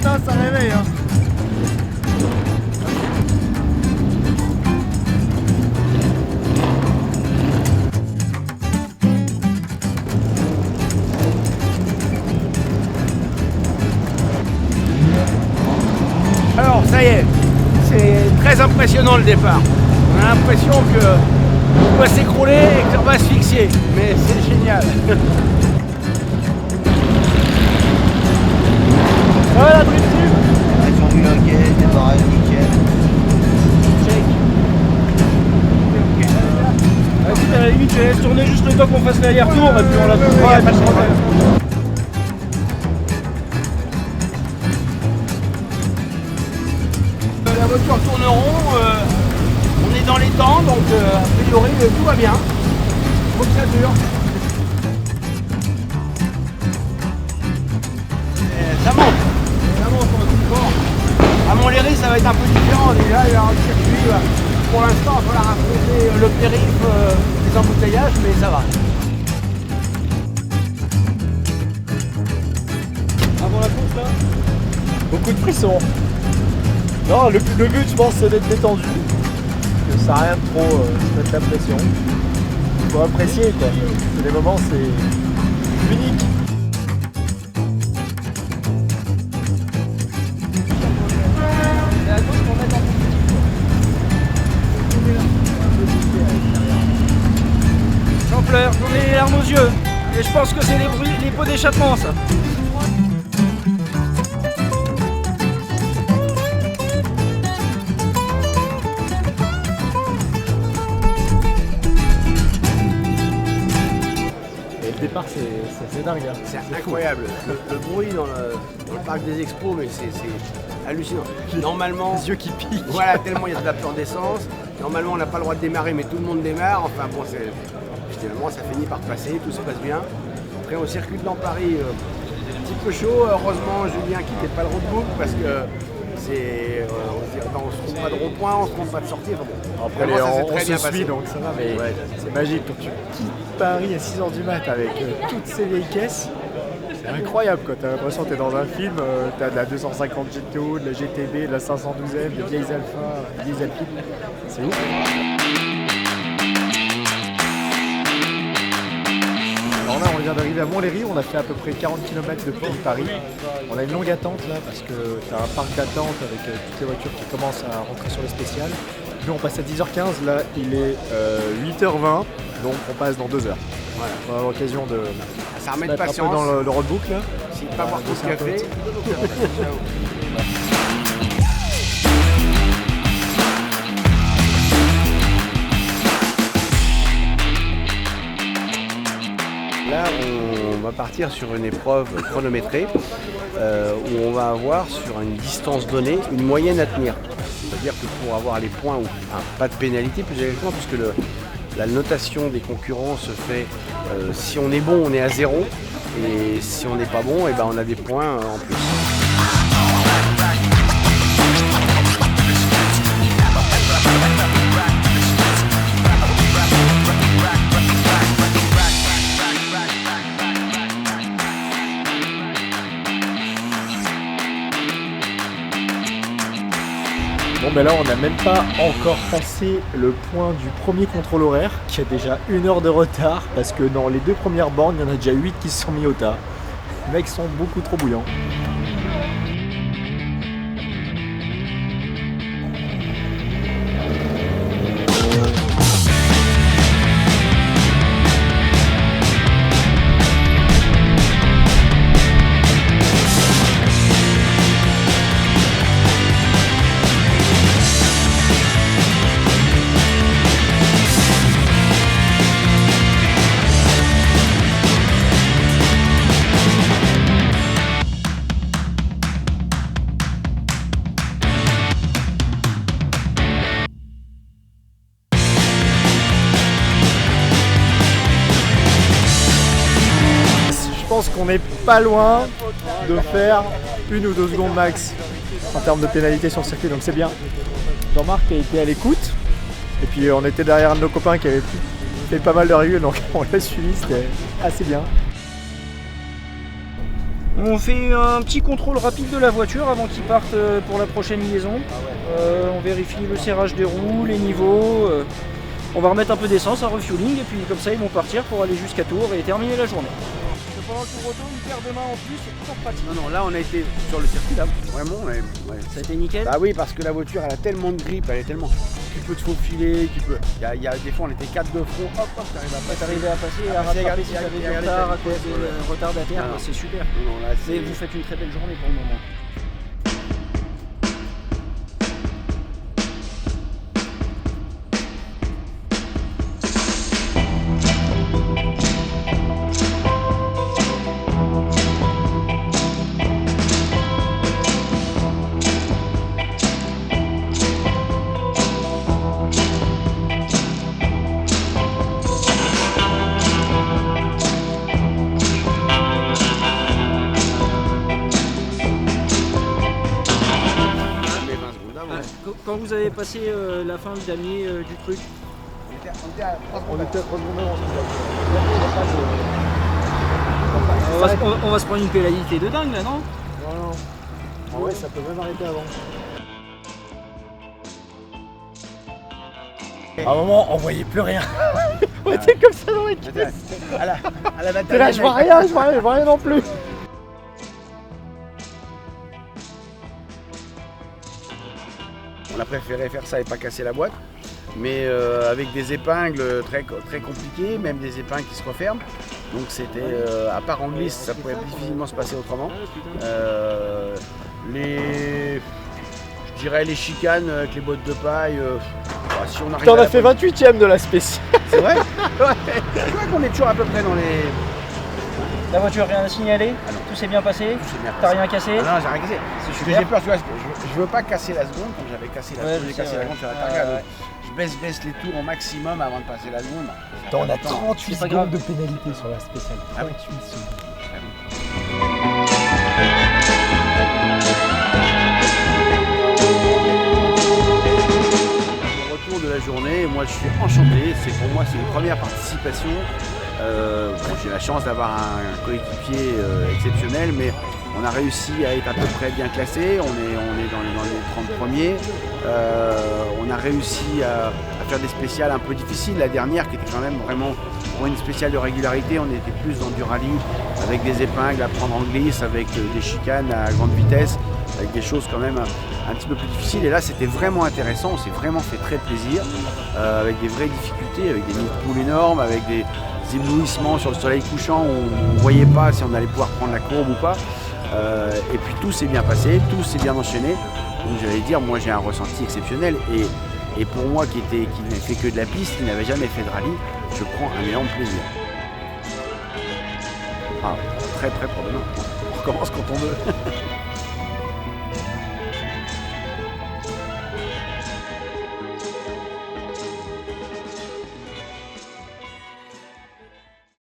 matin, ça réveille. Hein. Alors ça y est, c'est très impressionnant le départ. On a l'impression qu'on va s'écrouler et qu'on va asphyxier, mais c'est génial. Voilà la drift tube. Ils sont mis ok, démarrage nickel. Vas-y, à la limite, je laisse tourner juste le temps qu'on fasse l'aller-retour et puis on la trouvera. La voiture tourne rond, on est dans les temps, donc a priori tout va bien. Faut que ça dure. Ça monte encore. À Montlhéry, ça va être un peu différent. Déjà, il y aura un circuit. Pour l'instant, il va falloir affronter le périph' des embouteillages, mais ça va. Avant la course là, beaucoup de frissons. Non, le but je pense c'est d'être détendu. Que ça sert à rien de trop se mettre la pression. Il faut apprécier quoi. C'est des moments c'est unique. J'en pleure, j'en ai les larmes aux yeux. Et je pense que c'est les pots d'échappement ça. Le départ c'est dingue. Hein. C'est incroyable. Le bruit dans le parc des expos, mais c'est hallucinant. Normalement, Les yeux qui piquent. voilà, tellement il y a de la peur d'essence. Normalement, on n'a pas le droit de démarrer, mais tout le monde démarre. Enfin bon, finalement, ça finit par passer, tout se passe bien. Après, au circuit de Paris, un petit peu chaud. Heureusement, Julien qui n'était pas le roadbook parce que on se dit, on se trompe pas de rond-point, on se trompe pas de sortie. Enfin, bon, Après vraiment, ça s'est on très se bien suit passé. donc ça va, mais Ouais. c'est magique quand tu quittes Paris à 6h du mat avec toutes ces vieilles caisses. C'est incroyable quoi, t'as l'impression que t'es dans un film, t'as de la 250 GTO, de la GTB, de la 512M, des vieilles Alpha, des vieilles Alpines. C'est ouf. Alors là on vient d'arriver à Montlhéry, on a fait à peu près 40 km depuis Paris. On a une longue attente là parce que t'as un parc d'attente avec toutes les voitures qui commencent à rentrer sur les spéciales. Nous on passe à 10h15, là il est 8h20, donc on passe dans 2 heures. Voilà. On va avoir l'occasion de Ça se remet de mettre un peu patience. dans le roadbook là. Si pas boire trop de café. Là, on va partir sur une épreuve chronométrée où on va avoir sur une distance donnée une moyenne à tenir. C'est-à-dire que pour avoir les points, pas de pénalité plus exactement, puisque la notation des concurrents se fait si on est bon, on est à 0, et si on n'est pas bon, et ben on a des points en plus. Bon ben là on n'a même pas encore passé le point du premier contrôle horaire qui a déjà 1 heure de retard parce que dans les 2 premières bornes il y en a déjà 8 qui se sont mis au tas. Les mecs sont beaucoup trop bouillants. Je pense qu'on n'est pas loin de faire 1 ou 2 secondes max en termes de pénalité sur le circuit, donc c'est bien. Jean-Marc a été à l'écoute, et puis on était derrière un de nos copains qui avait fait pas mal de régules, donc on l'a suivi, c'était assez bien. On fait un petit contrôle rapide de la voiture avant qu'ils partent pour la prochaine liaison. On vérifie le serrage des roues, les niveaux. On va remettre un peu d'essence, un refueling, et puis comme ça ils vont partir pour aller jusqu'à Tours et terminer la journée. Pendant le tour auto, une paire de mains en plus, c'est toujours pratique. Non, là on a été sur le circuit là, vraiment. Ça a été nickel. Bah oui, parce que la voiture elle a tellement de grippe, elle est tellement. Tu peux te faufiler, tu peux. Il y a des fois on était 4 de front, hop, t'arrives à passer. T'arrivais à passer, à rattraper si t'avais du retard à cause des retardataires, c'est super. Non, là, Mais vous faites une très belle journée pour le moment. Quand vous avez passé la fin du damier du truc, On était à 3 secondes avant. on va se prendre une pénalité de dingue là, non? Non. Ah ouais, ça peut même arrêter avant. À un moment, on voyait plus rien. On était comme ça dans les caisses. À la T'es là, je vois rien non plus. On a préféré faire ça et pas casser la boîte, mais avec des épingles très compliquées, même des épingles qui se referment. Donc c'était, à part en glisse, ça pouvait difficilement se passer autrement. Je dirais les chicanes avec les bottes de paille, si on arrive T'en as fait 28ème de la spéciale. C'est vrai. Ouais. Je crois qu'on est toujours à peu près dans les... La voiture, rien à signaler? Tout s'est bien passé? T'as rien cassé? Ah non, j'ai rien cassé. C'est Ce que super. j'ai peur, tu vois, je veux pas casser la seconde, comme j'avais cassé la seconde, j'ai cassé la seconde sur la targa. ouais. Je baisse les tours au maximum avant de passer la seconde. On a 38 C'est pas grave. secondes de pénalité sur la spéciale. Ah oui. 38 secondes. Au retour de la journée, moi je suis enchanté. Pour moi, c'est une première participation. J'ai la chance d'avoir un coéquipier exceptionnel, mais on a réussi à être à peu près bien classé. On est dans les 30 premiers. On a réussi à faire des spéciales un peu difficiles. La dernière, qui était quand même vraiment pour une spéciale de régularité, on était plus dans du rallye, avec des épingles à prendre en glisse, avec des chicanes à grande vitesse, avec des choses quand même un petit peu plus difficiles. Et là, c'était vraiment intéressant. On s'est vraiment fait très plaisir, avec des vraies difficultés, avec des nids de poules énormes, avec des éblouissements sur le soleil couchant où on ne voyait pas si on allait pouvoir prendre la courbe ou pas. Et puis tout s'est bien passé, tout s'est bien enchaîné. Donc j'allais dire, moi j'ai un ressenti exceptionnel. Et pour moi qui n'ai fait que de la piste, qui n'avait jamais fait de rallye, je prends un énorme plaisir. Ah, très probablement. On recommence quand on veut.